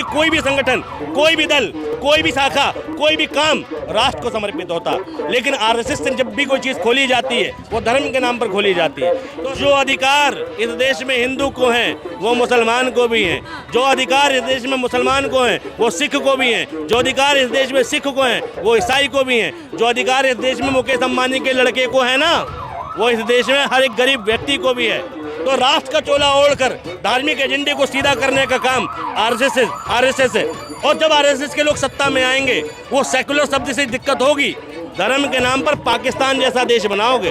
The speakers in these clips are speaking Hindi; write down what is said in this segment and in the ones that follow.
कोई भी संगठन, कोई भी दल, कोई भी शाखा, कोई भी काम राष्ट्र को समर्पित होता, लेकिन आरएसएस से जब भी कोई चीज़ खोली जाती है वो धर्म के नाम पर खोली जाती है। तो जो अधिकार इस देश में हिंदू को हैं वो मुसलमान को भी हैं, जो अधिकार इस देश में मुसलमान को हैं वो सिख को भी हैं, जो अधिकार इस देश में सिख को हैं वो ईसाई को भी हैं, जो अधिकार इस देश में मुकेश अंबानी के लड़के को है ना वो इस देश में हर एक गरीब व्यक्ति को भी है। तो राष्ट्र का चोला ओढ़कर धार्मिक एजेंडे को सीधा करने का काम आरएसएस है। और जब आरएसएस के लोग सत्ता में आएंगे वो सेकुलर शब्द से दिक्कत होगी। धर्म के नाम पर पाकिस्तान जैसा देश बनाओगे,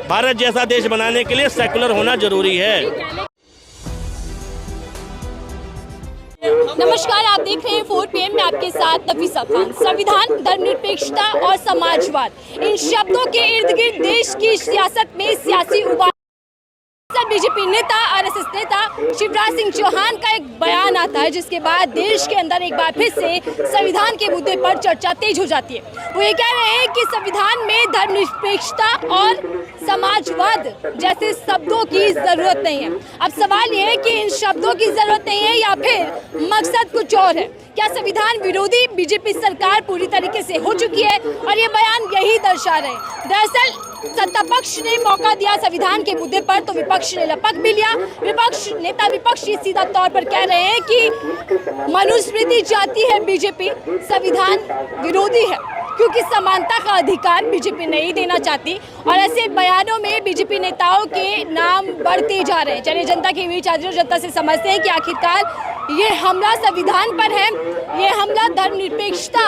भारत जैसा देश बनाने के लिए सेकुलर होना जरूरी है। नमस्कार, आप देख रहे हैं 4 PM में आपके साथ नफीसा खान। संविधान, धर्मनिरपेक्षता और समाजवाद, इन शब्दों के इर्द गिर्द देश की सियासत में सियासी उबाल। बीजेपी नेता, आरएसएस नेता शिवराज सिंह चौहान का एक बयान आता है जिसके बाद देश के अंदर एक बार फिर से संविधान के मुद्दे पर चर्चा तेज हो जाती है। वो ये कह रहे हैं कि संविधान में धर्मनिरपेक्षता और समाजवाद जैसे शब्दों की जरूरत नहीं है। अब सवाल ये है कि इन शब्दों की जरूरत नहीं है या फिर मकसद कुछ और है। क्या संविधान विरोधी बीजेपी सरकार पूरी तरीके से हो चुकी है? और ये बयान यही दर्शा रहे हैं। दरअसल सत्ता पक्ष ने मौका दिया संविधान के मुद्दे पर तो विपक्ष ने लपक भी लिया। विपक्षी सीधा तौर पर कह रहे हैं कि मनुस्मृति चाहती है बीजेपी, संविधान विरोधी है क्योंकि समानता का अधिकार बीजेपी नहीं देना चाहती। और ऐसे बयानों में बीजेपी नेताओं के नाम बढ़ते जा रहे हैं। चलिए जनता के बीच आज जनता से समझते हैं कि आखिरकार ये हमला संविधान पर है, ये हमला धर्मनिरपेक्षता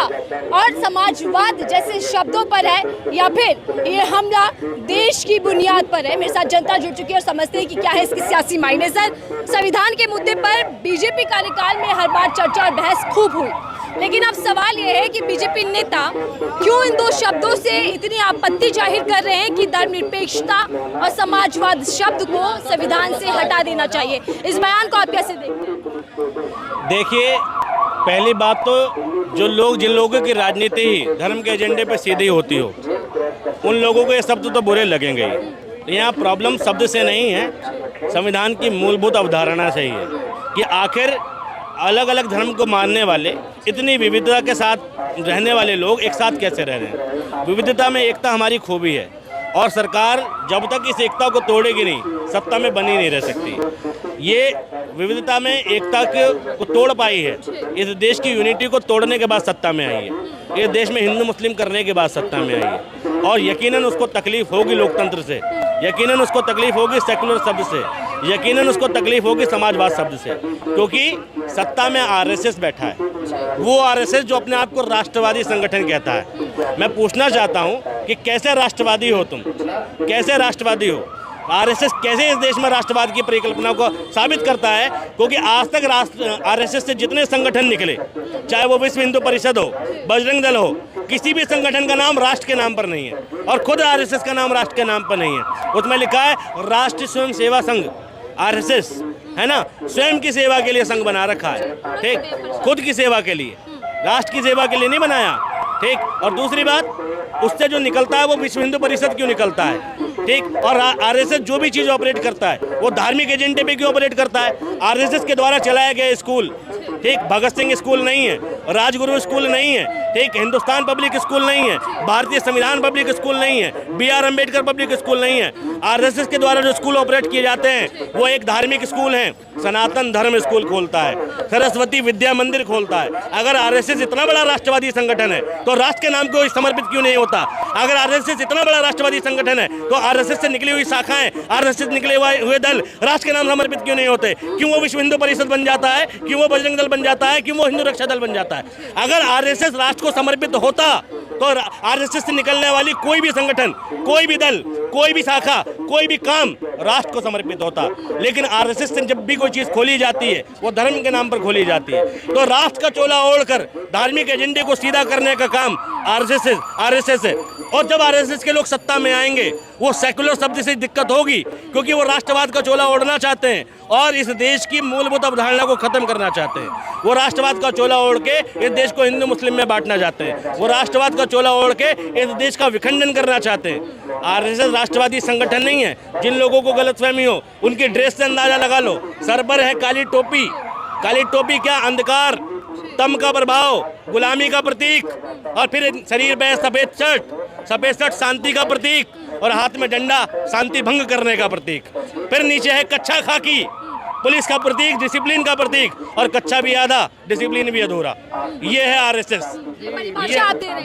और समाजवाद जैसे शब्दों पर है या फिर ये हमला देश की बुनियाद पर है। मेरे साथ जनता जुड़ चुकी है और समझते हैं कि क्या है इसके सियासी मायने। सर, संविधान के मुद्दे पर बीजेपी कार्यकाल में हर बार चर्चा और बहस खूब हुई, लेकिन अब सवाल यह है कि बीजेपी नेता क्यों इन दो शब्दों से इतनी आपत्ति जाहिर कर रहे हैं कि धर्मनिरपेक्षता और समाजवाद शब्द को संविधान से हटा देना चाहिए। इस बयान को आप कैसे देखते हैं? देखिए, पहली बात तो जिन लोगों की राजनीति ही धर्म के एजेंडे पर सीधी होती हो उन लोगों को ये शब्द तो बुरे लगेंगे ही। यहाँ प्रॉब्लम शब्द से नहीं है, संविधान की मूलभूत अवधारणा से ही है कि आखिर अलग अलग धर्म को मानने वाले, इतनी विविधता के साथ रहने वाले लोग एक साथ कैसे रह रहे हैं। विविधता में एकता हमारी खूबी है और सरकार जब तक इस एकता को तोड़ेगी नहीं, सत्ता में बनी नहीं रह सकती। ये विविधता में एकता को तोड़ पाई है, इस देश की यूनिटी को तोड़ने के बाद सत्ता में आई है। इस देश में हिंदू मुस्लिम करने के बाद सत्ता में आई है और यकीनन उसको तकलीफ होगी लोकतंत्र से, यकीनन उसको तकलीफ होगी सेकुलर शब्द से, यकीनन उसको तकलीफ होगी समाजवाद शब्द से, क्योंकि सत्ता में आरएसएस बैठा है। वो आरएसएस जो अपने आप को राष्ट्रवादी संगठन कहता है। मैं पूछना चाहता हूँ कि कैसे राष्ट्रवादी हो तुम, कैसे राष्ट्रवादी हो? आरएसएस कैसे इस देश में राष्ट्रवाद की परिकल्पना को साबित करता है? क्योंकि आज तक आरएसएस से जितने संगठन निकले, चाहे वो विश्व हिंदू परिषद हो, बजरंग दल हो, किसी भी संगठन का नाम राष्ट्र के नाम पर नहीं है और खुद आरएसएस का नाम राष्ट्र के नाम पर नहीं है। उसमें लिखा है राष्ट्रीय स्वयं सेवा संघ, आरएसएस है ना, स्वयं की सेवा के लिए संघ बना रखा है, ठीक, खुद की सेवा के लिए, राष्ट्र की सेवा के लिए नहीं बनाया, ठीक। और दूसरी बात, उससे जो निकलता है वो विश्व हिंदू परिषद क्यों निकलता है, ठीक। और आरएसएस जो भी चीज़ ऑपरेट करता है वो धार्मिक एजेंडे पे क्यों ऑपरेट करता है? आरएसएस के द्वारा चलाया गया स्कूल, ठीक, भगत सिंह स्कूल नहीं है, राजगुरु स्कूल नहीं है, ठीक, हिंदुस्तान पब्लिक स्कूल नहीं है, भारतीय संविधान पब्लिक स्कूल नहीं है, BR अम्बेडकर पब्लिक स्कूल नहीं है। आरएसएस के द्वारा जो स्कूल ऑपरेट किए जाते हैं वो एक धार्मिक स्कूल है, सनातन धर्म स्कूल खोलता है, सरस्वती विद्या मंदिर खोलता है। अगर आरएसएस इतना बड़ा राष्ट्रवादी संगठन है तो राष्ट्र के नाम को समर्पित क्यों नहीं होता? अगर आरएसएस इतना बड़ा राष्ट्रवादी संगठन है तो आरएसएस से निकली हुई शाखाएं, आरएसएस निकले हुए दल राष्ट्र के नाम समर्पित क्यों नहीं होते? क्यों वो विश्व हिंदू परिषद बन जाता है? क्यों वो बजरंग दल बन जाता है? क्यों वो हिंदू रक्षा दल बन जाता है? अगर आरएसएस राष्ट्र को समर्पित होता तो आरएसएस से निकलने वाली कोई भी संगठन, कोई भी दल, कोई भी शाखा, कोई भी काम राष्ट्र को समर्पित होता। लेकिन आरएसएस से जब भी कोई चीज़ खोली जाती है वो धर्म के नाम पर खोली जाती है। तो राष्ट्र का चोला ओढ़कर धार्मिक एजेंडे को सीधा करने का काम आरएसएस है। और जब आरएसएस के लोग सत्ता में आएंगे वो सेकुलर शब्द से दिक्कत होगी क्योंकि वो राष्ट्रवाद का चोला ओढ़ना चाहते हैं और इस देश की मूलभूत अवधारणा को खत्म करना चाहते हैं। वो राष्ट्रवाद का चोला ओढ़ के इस देश को हिंदू मुस्लिम में बांटना चाहते हैं। वो राष्ट्रवाद का चोला ओढ़ के इस देश का विखंडन करना चाहते हैं। आरएसएस राष्ट्रवादी संगठन नहीं है। जिन लोगों को गलतफहमी हो उनकी ड्रेस से अंदाजा लगा लो। सर पर है काली टोपी क्या? अंधकार, तम का प्रभाव, गुलामी का प्रतीक, और फिर शरीर में सफेद शर्ट शांति का प्रतीक और हाथ में डंडा शांति भंग करने का प्रतीक। फिर नीचे है कच्चा खाकी, पुलिस का प्रतीक, डिसिप्लिन का प्रतीक, और कच्चा भी आधा डिसिप्लिन भी अधूरा। ये है आरएसएस।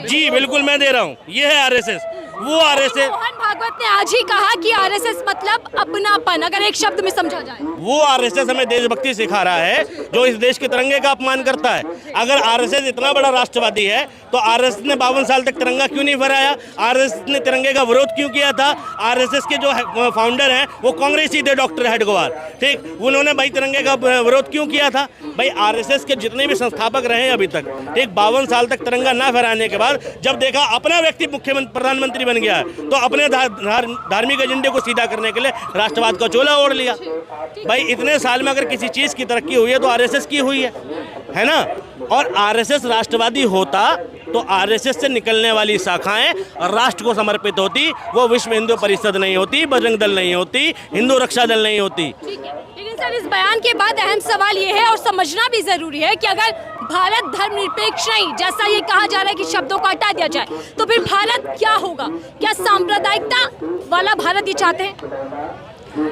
जी बिल्कुल मैं दे रहा हूँ, ये है आरएसएस। वो आरएसएस, मोहन भागवत ने आज ही कहा कि आरएसएस मतलब अपनापन, अगर एक शब्द में समझा जाए। वो आरएसएस हमें देशभक्ति सिखा रहा है जो इस देश के तिरंगे का अपमान करता है। अगर आरएसएस इतना बड़ा राष्ट्रवादी है तो आरएसएस ने 52 साल तक तिरंगा क्यों नहीं फहराया? आरएसएस ने तिरंगे का विरोध क्यों किया था? आरएसएस के जो फाउंडर हैं वो कांग्रेसी थे, डॉक्टर हेडगेवार, ठीक, उन्होंने भाई तिरंगे का विरोध क्यों किया था? भाई आरएसएस के जितने भी संस्थापक रहे हैं अभी तक, ठीक, 52 साल तक तिरंगा ना फहराने के बाद जब देखा अपना व्यक्ति मुख्यमंत्री प्रधानमंत्री बन गया है तो अपने धार्मिक एजेंडे को सीधा करने के लिए राष्ट्रवाद का चोला ओढ़ लिया। भाई इतने साल में अगर किसी चीज की तरक्की हुई है तो आरएसएस की हुई है ना? और आरएसएस राष्ट्रवादी होता तो आरएसएस से निकलने वाली शाखाएं राष्ट्र को समर्पित होती, वो विश्व हिंदू परिषद नहीं होती, बजरंग दल नहीं होती, हिंदू रक्षा दल नहीं होती। ठीक है, लेकिन सर इस बयान के बाद अहम सवाल ये है और समझना भी जरूरी है कि अगर भारत धर्मनिरपेक्ष नहीं, जैसा ये कहा जा रहा है कि शब्दों को हटा दिया जाए, तो फिर भारत क्या होगा? क्या सांप्रदायिकता वाला भारत ये चाहते हैं?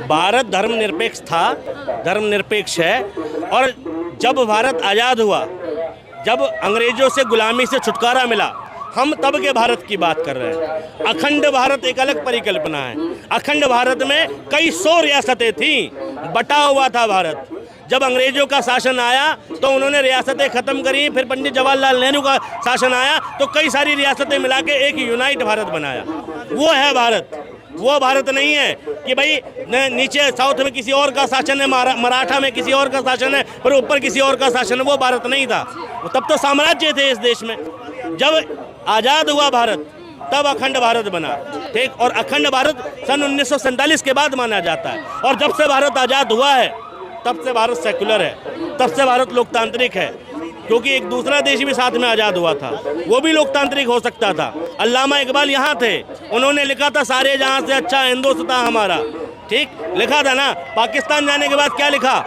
भारत धर्मनिरपेक्ष था, धर्मनिरपेक्ष है, और जब भारत आज़ाद हुआ, जब अंग्रेजों से गुलामी से छुटकारा मिला, हम तब के भारत की बात कर रहे हैं। अखंड भारत एक अलग परिकल्पना है। अखंड भारत में कई 100 रियासतें थीं, बटा हुआ था भारत। जब अंग्रेजों का शासन आया तो उन्होंने रियासतें खत्म करी, फिर पंडित जवाहरलाल नेहरू का शासन आया तो कई सारी रियासतें मिला के एक यूनाइट भारत बनाया। वो है भारत। वो भारत नहीं है कि भाई नीचे साउथ में किसी और का शासन है, मराठा में किसी और का शासन है, फिर ऊपर किसी और का शासन है। वो भारत नहीं था। तब तो साम्राज्य थे इस देश में। जब आज़ाद हुआ भारत तब अखंड भारत बना, ठीक, और अखंड भारत सन 1947 के बाद माना जाता है। और जब से भारत आज़ाद हुआ है तब से भारत सेकुलर है, तब से भारत लोकतांत्रिक है, क्योंकि एक दूसरा देश भी साथ में आज़ाद हुआ था, वो भी लोकतांत्रिक हो सकता था। अल्लामा इकबाल यहाँ थे, उन्होंने लिखा था सारे जहाँ से अच्छा हिंदुस्तान हमारा, ठीक, लिखा था ना। पाकिस्तान जाने के बाद क्या लिखा?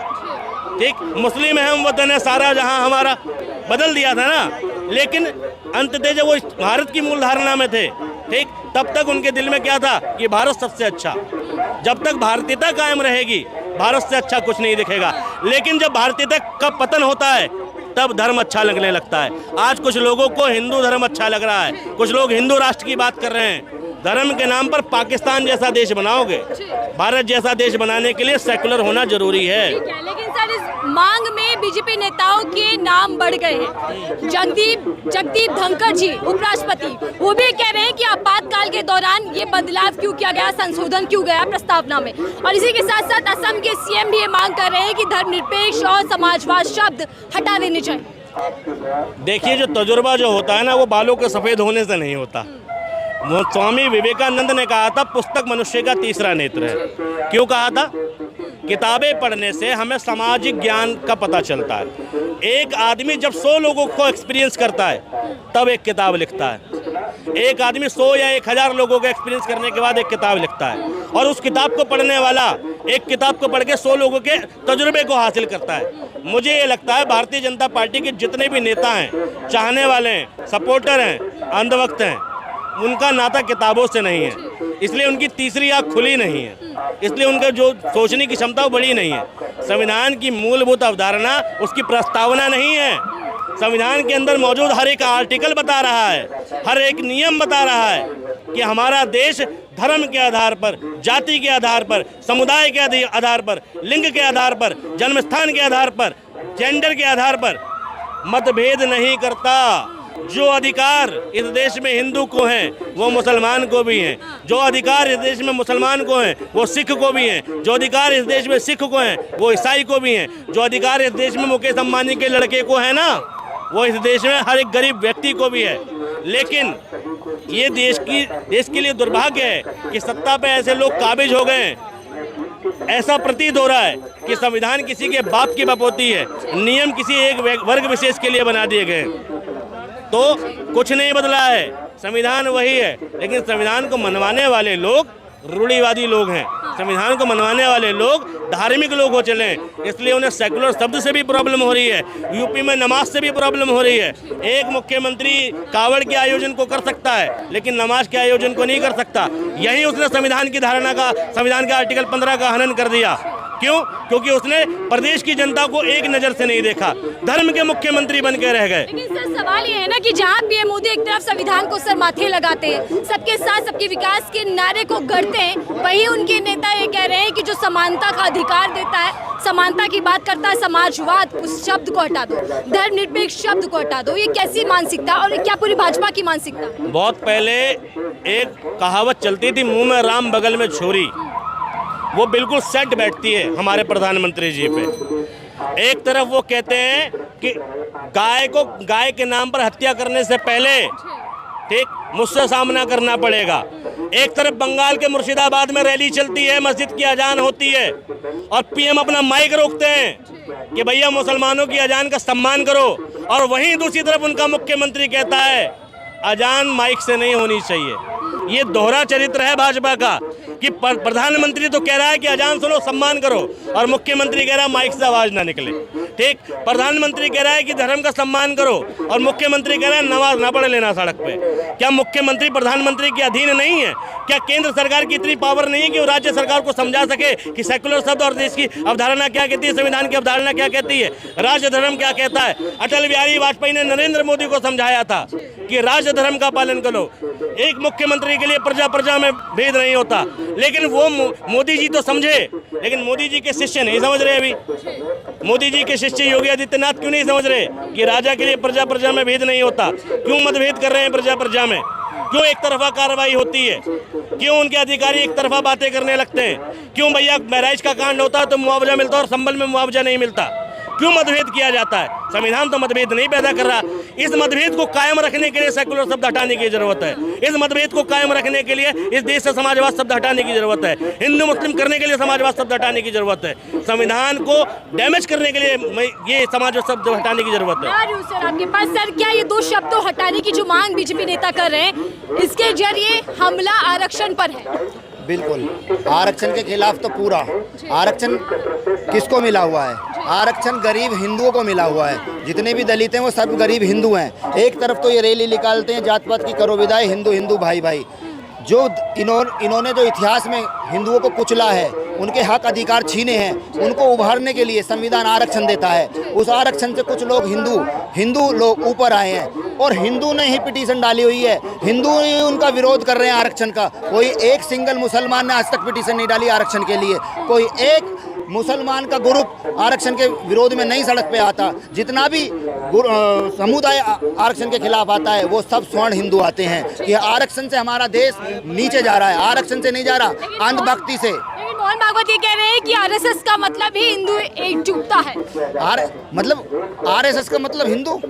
ठीक, मुस्लिम है हम वतन है सारा जहाँ हमारा, बदल दिया था ना। लेकिन अंततः जब वो भारत की मूल धारणा में थे, ठीक, तब तक उनके दिल में क्या था कि भारत सबसे अच्छा। जब तक भारतीयता कायम रहेगी भारत से अच्छा कुछ नहीं दिखेगा। लेकिन जब भारतीयता का पतन होता है तब धर्म अच्छा लगने लगता है। आज कुछ लोगों को हिंदू धर्म अच्छा लग रहा है, कुछ लोग हिंदू राष्ट्र की बात कर रहे हैं। धर्म के नाम पर पाकिस्तान जैसा देश बनाओगे, भारत जैसा देश बनाने के लिए सेकुलर होना जरूरी है। लेकिन सर इस मांग में बीजेपी नेताओं के नाम बढ़ गए हैं। जगदीप धनखड़ जी उपराष्ट्रपति, वो भी कह रहे हैं कि आपातकाल के दौरान ये बदलाव क्यों किया गया, संशोधन क्यों गया प्रस्तावना में। और इसी के साथ साथ असम के सीएम भी ये मांग कर रहे हैं कि धर्मनिरपेक्ष और समाजवाद शब्द हटा देने चाहिए। देखिए, जो तजुर्बा जो होता है ना वो बालों के सफ़ेद होने से नहीं होता। स्वामी विवेकानंद ने कहा था पुस्तक मनुष्य का तीसरा नेत्र है। क्यों कहा था? किताबें पढ़ने से हमें सामाजिक ज्ञान का पता चलता है। एक आदमी जब 100 लोगों को एक्सपीरियंस करता है तब एक किताब लिखता है। एक आदमी 100 या 1000 लोगों को एक्सपीरियंस करने के बाद एक किताब लिखता है, और उस किताब को पढ़ने वाला एक किताब को पढ़ के 100 लोगों के तजुर्बे को हासिल करता है। मुझे ये लगता है भारतीय जनता पार्टी के जितने भी नेता हैं, चाहने वाले हैं, सपोर्टर हैं, अंधभक्त हैं, उनका नाता किताबों से नहीं है, इसलिए उनकी तीसरी आँख खुली नहीं है, इसलिए उनका जो सोचने की क्षमता वो बड़ी नहीं है। संविधान की मूलभूत अवधारणा उसकी प्रस्तावना नहीं है। संविधान के अंदर मौजूद हर एक आर्टिकल बता रहा है, हर एक नियम बता रहा है कि हमारा देश धर्म के आधार पर, जाति के आधार पर, समुदाय के आधार पर, लिंग के आधार पर, जन्मस्थान के आधार पर, जेंडर के आधार पर मतभेद नहीं करता। जो अधिकार इस देश में हिंदू को हैं वो मुसलमान को भी हैं, जो अधिकार इस देश में मुसलमान को हैं वो सिख को भी हैं, जो अधिकार इस देश में सिख को हैं वो ईसाई को भी हैं, जो अधिकार इस देश में मुकेश अंबानी के लड़के को है ना वो इस देश में हर एक गरीब व्यक्ति को भी है। लेकिन ये देश के लिए दुर्भाग्य है कि सत्ता पे ऐसे लोग काबिज हो गए हैं। ऐसा प्रतीत हो रहा है कि संविधान किसी के बाप की बपोती है, नियम किसी एक वर्ग विशेष के लिए बना दिए गए। तो कुछ नहीं बदला है, संविधान वही है, लेकिन संविधान को मनवाने वाले लोग रूढ़िवादी लोग हैं, संविधान को मनवाने वाले लोग धार्मिक लोग हो चले हैं, इसलिए उन्हें सेकुलर शब्द से भी प्रॉब्लम हो रही है। यूपी में नमाज से भी प्रॉब्लम हो रही है। एक मुख्यमंत्री कावड़ के आयोजन को कर सकता है लेकिन नमाज के आयोजन को नहीं कर सकता। यही उसने संविधान की धारणा का, संविधान के आर्टिकल 15 का हनन कर दिया। क्यों? क्योंकि उसने प्रदेश की जनता को एक नज़र से नहीं देखा, धर्म के मुख्यमंत्री बन के रह गए। लेकिन सर सवाल ये है ना कि जहाँ पीएम मोदी एक तरफ संविधान को सर माथे लगाते हैं, सबके साथ सबके विकास के नारे को गढ़ते हैं, वहीं उनके नेता ये कह रहे हैं कि जो समानता का अधिकार देता है, समानता की बात करता है, समाजवाद, उस शब्द को हटा दो, धर्मनिरपेक्ष शब्द को हटा दो। ये कैसी मानसिकता और क्या पूरी भाजपा की मानसिकता? बहुत पहले एक कहावत चलती थी, मुंह में राम बगल में छोरी, वो बिल्कुल सेट बैठती है हमारे प्रधानमंत्री जी पे। एक तरफ वो कहते हैं कि गाय के नाम पर हत्या करने से पहले ठीक मुझसे सामना करना पड़ेगा। एक तरफ बंगाल के मुर्शिदाबाद में रैली चलती है, मस्जिद की अजान होती है और पीएम अपना माइक रोकते हैं कि भैया मुसलमानों की अजान का सम्मान करो, और वहीं दूसरी तरफ उनका मुख्यमंत्री कहता है अजान माइक से नहीं होनी चाहिए। ये दोहरा चरित्र है भाजपा का कि प्रधानमंत्री तो कह रहा है कि अजान सुनो, सम्मान करो, और मुख्यमंत्री कह रहा है माइक से आवाज ना निकले। ठीक, प्रधानमंत्री कह रहा है कि धर्म का सम्मान करो और मुख्यमंत्री कह रहा है नमाज ना पढ़ लेना सड़क पे। क्या मुख्यमंत्री प्रधानमंत्री के अधीन नहीं है? क्या केंद्र सरकार की इतनी पावर नहीं है कि वो राज्य सरकार को समझा सके कि सेकुलर शब्द और देश की अवधारणा क्या कहती है, संविधान की अवधारणा क्या कहती है, राज्य धर्म क्या कहता है? अटल बिहारी वाजपेयी ने नरेंद्र मोदी को समझाया था कि राज्य धर्म का पालन करो। एक मुख्यमंत्री के लिए प्रजा प्रजा में भेद नहीं होता, लेकिन वो मोदी जी तो समझे, लेकिन मोदी जी के शिष्य नहीं समझ रहे। अभी मोदी जी के शिष्य योगी आदित्यनाथ क्यों नहीं समझ रहे कि राजा के लिए प्रजा प्रजा में भेद नहीं होता? क्यों मतभेद कर रहे हैं प्रजा प्रजा में? क्यों एक तरफा कार्रवाई होती है? क्यों उनके अधिकारी एक तरफा बातें करने लगते हैं? क्यों भैया महराज का कांड होता है तो मुआवजा मिलता है और संबल में मुआवजा नहीं मिलता? क्यों मतभेद किया जाता है? संविधान तो मतभेद नहीं पैदा कर रहा। इस मतभेद को कायम रखने के लिए सेकुलर शब्द हटाने की जरूरत है। इस मतभेद को कायम रखने के लिए इस देश से समाजवाद शब्द हटाने की जरूरत है। हिंदू मुस्लिम करने के लिए समाजवाद शब्द हटाने की जरूरत है। संविधान को डैमेज करने के लिए ये समाजवाद शब्द हटाने की जरूरत है। सर आपके पास सर क्या ये दो शब्दों हटाने की जो मांग बीजेपी नेता कर रहे हैं, इसके जरिए हमला आरक्षण पर है? बिल्कुल, आरक्षण के खिलाफ तो पूरा। आरक्षण किसको मिला हुआ है? आरक्षण गरीब हिंदुओं को मिला हुआ है। जितने भी दलित हैं वो सब गरीब हिंदू हैं। एक तरफ तो ये रैली निकालते हैं जात पात की करो विदाई, हिंदू हिंदू भाई भाई। जो इन्होंने जो इतिहास में हिंदुओं को कुचला है, उनके हक अधिकार छीने हैं, उनको उभारने के लिए संविधान आरक्षण देता है। उस आरक्षण से कुछ लोग हिंदू लोग ऊपर आए हैं और हिंदू ने ही पिटीशन डाली हुई है। हिंदू ही उनका विरोध कर रहे हैं आरक्षण का। कोई एक सिंगल मुसलमान ने आज तक पिटीशन नहीं डाली आरक्षण के लिए। कोई एक मुसलमान का ग्रुप आरक्षण के विरोध में नहीं सड़क पे आता। जितना भी समुदाय आरक्षण के खिलाफ आता है वो सब स्वर्ण हिंदू आते हैं कि आरक्षण से हमारा देश नीचे जा रहा है, आरक्षण से नहीं जा रहा, अंधभक्ति से। मोहन भागवत ये कह रहे हैं कि आरएसएस का मतलब ही हिंदू एकजुटता है। मतलब आरएसएस का मतलब हिंदू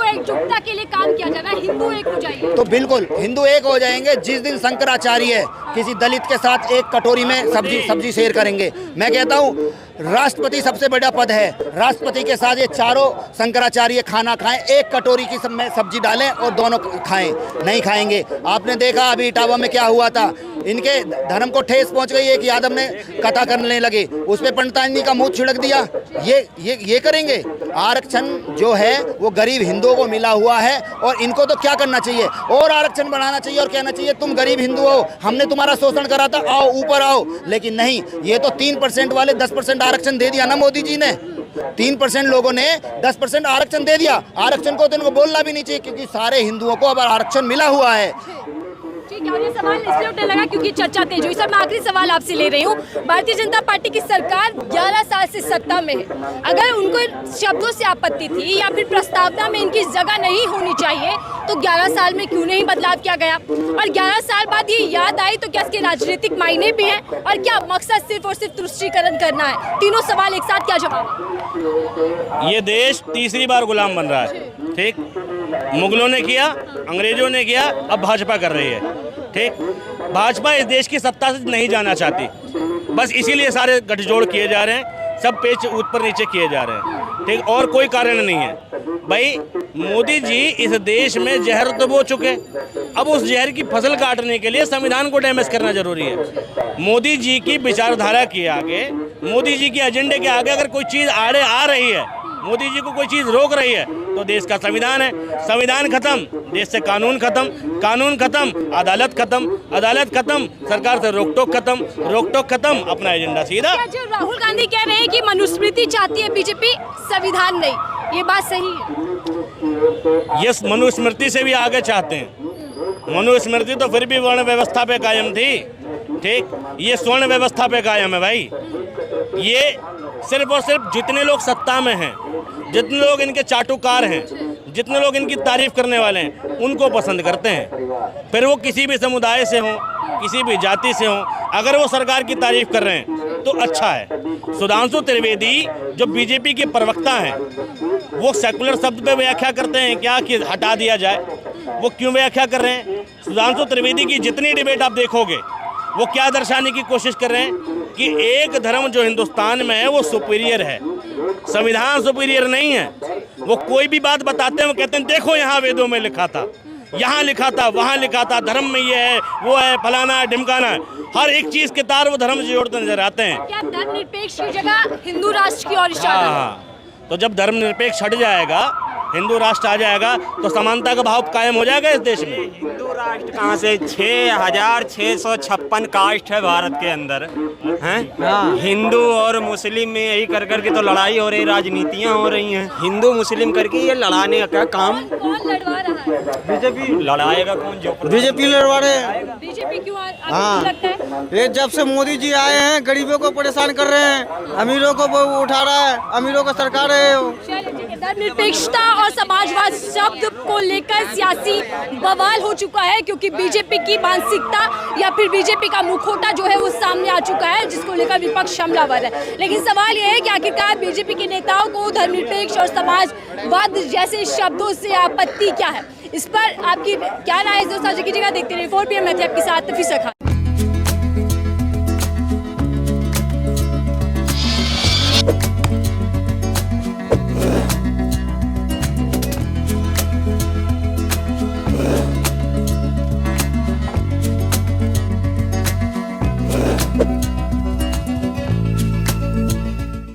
एकजुटता के लिए काम किया जा रहा है, हिंदू एक हो जाएंगे। तो बिल्कुल हिंदू एक हो जाएंगे जिस दिन शंकराचार्य किसी दलित के साथ एक कटोरी में सब्जी शेयर करेंगे। मैं कहता हूँ राष्ट्रपति सबसे बड़ा पद है, राष्ट्रपति के साथ ये चारों शंकराचार्य खाना खाएं, एक कटोरी की सब में सब्जी डालें और दोनों खाएं। नहीं खाएंगे। आपने देखा अभी इटावा में क्या हुआ था, इनके धर्म को ठेस पहुंच गई। एक यादव ने कथा करने लगे, उस पर पंडितानी का मुंह छिड़क दिया। ये करेंगे? आरक्षण जो है वो गरीब हिंदुओं को मिला हुआ है और इनको तो क्या करना चाहिए और आरक्षण बढ़ाना चाहिए और कहना चाहिए तुम गरीब हिंदू हो, हमने तुम्हारा शोषण करा था, आओ ऊपर आओ। लेकिन नहीं, ये तो 3% वाले 10% आरक्षण दे दिया ना मोदी जी ने। 3% लोगों ने 10% आरक्षण दे दिया। आरक्षण को तो इनको बोलना भी नहीं चाहिए क्योंकि सारे हिंदुओं को अब आरक्षण मिला हुआ है। ठीक है, और ये सवाल इसलिए उठने लगा क्योंकि चर्चा तेज हुई। सर मैं आखिरी सवाल आपसे ले रही हूँ। भारतीय जनता पार्टी की सरकार 11 साल से सत्ता में है। अगर उनको शब्दों से आपत्ति थी या फिर प्रस्तावना में इनकी जगह नहीं होनी चाहिए तो 11 साल में क्यों नहीं बदलाव किया गया? और 11 साल बाद ये याद आई तो क्या इसके राजनीतिक मायने भी हैं और क्या मकसद सिर्फ और सिर्फ तुष्टीकरण करना है? तीनों सवाल एक साथ, क्या जवाब? ये देश तीसरी बार गुलाम बन रहा है। ठीक, मुगलों ने किया, अंग्रेजों ने किया, अब भाजपा कर रही है। ठीक, भाजपा इस देश की सत्ता से नहीं जाना चाहती, बस इसीलिए सारे गठजोड़ किए जा रहे हैं, सब पेच ऊपर नीचे किए जा रहे हैं। ठीक, और कोई कारण नहीं है भाई। मोदी जी इस देश में जहर तो बो चुके, अब उस जहर की फसल काटने के लिए संविधान को डैमेज करना जरूरी है। मोदी जी की विचारधारा के आगे, मोदी जी के एजेंडे के आगे अगर कोई चीज़ आड़े आ रही है, मोदी जी को कोई चीज़ रोक रही है, तो देश का संविधान है। संविधान खत्म, देश से कानून खत्म, कानून खत्म, अदालत खत्म, अदालत खत्म, सरकार से रोक टोक खत्म, रोक टोक खत्म, अपना एजेंडा सीधा। क्या जो राहुल गांधी कह रहे हैं कि मनुस्मृति चाहती है बीजेपी, संविधान नहीं, ये बात सही है? ये मनुस्मृति से भी आगे चाहते हैं। मनुस्मृति तो फिर भी वर्ण व्यवस्था पे कायम थी, ठीक, ये स्वर्ण व्यवस्था पे कायम है भाई। ये सिर्फ और सिर्फ जितने लोग सत्ता में हैं, जितने लोग इनके चाटुकार हैं, जितने लोग इनकी तारीफ करने वाले हैं, उनको पसंद करते हैं। फिर वो किसी भी समुदाय से हों, किसी भी जाति से हों, अगर वो सरकार की तारीफ कर रहे हैं तो अच्छा है। सुधांशु त्रिवेदी जो बीजेपी के प्रवक्ता हैं, वो सेकुलर शब्द पे व्याख्या करते हैं क्या कि हटा दिया जाए? वो क्यों व्याख्या कर रहे हैं? सुधांशु त्रिवेदी की जितनी डिबेट आप देखोगे, वो क्या दर्शाने की कोशिश कर रहे हैं कि एक धर्म जो हिंदुस्तान में है वो सुपीरियर है, संविधान सुपीरियर नहीं है। वो कोई भी बात बताते हैं, वो कहते हैं देखो यहाँ वेदों में लिखा था, यहाँ लिखा था, वहाँ लिखा था, धर्म में ये है, वो है, फलाना है, ढिमकाना है, हर एक चीज़ के तार वो धर्म से जोड़ते नजर आते हैं। क्या धर्मनिरपेक्ष की जगह हिंदू राष्ट्र की ओर इशारा है? हाँ, तो जब धर्मनिरपेक्ष हट जाएगा, हिंदू राष्ट्र आ जाएगा, तो समानता का भाव कायम हो जाएगा इस देश में। हिंदू राष्ट्र कहाँ से? 6,656 कास्ट है भारत के अंदर, हैं? हिंदू और मुस्लिम में यही कर करके तो लड़ाई हो रही, राजनीतियाँ हो रही हैं। हिंदू मुस्लिम करके ये लड़ाने का क्या काम? कौन लड़वा रहा है? बीजेपी लड़ाएगा। कौन? जो बीजेपी लड़वा रहे हैं। बीजेपी क्यों आपको लगता है? ये जब से मोदी जी आए हैं गरीबों को परेशान कर रहे हैं, अमीरों को वो उठा रहा है, अमीरों का सरकार है। धर्मनिरपेक्षता और समाजवाद शब्द को लेकर सियासी बवाल हो चुका है, क्योंकि बीजेपी की मानसिकता या फिर बीजेपी का मुखौटा जो है वो सामने आ चुका है, जिसको लेकर विपक्ष हमलावर है। लेकिन सवाल ये है कि आखिरकार बीजेपी के नेताओं को धर्मनिरपेक्ष और समाजवाद जैसे शब्दों से आपत्ति क्या है? इस पर आपकी क्या राय है? जो साझा कीजिएगा। देखते रहिए 4 PM में थी आपके साथ नफीसा खान।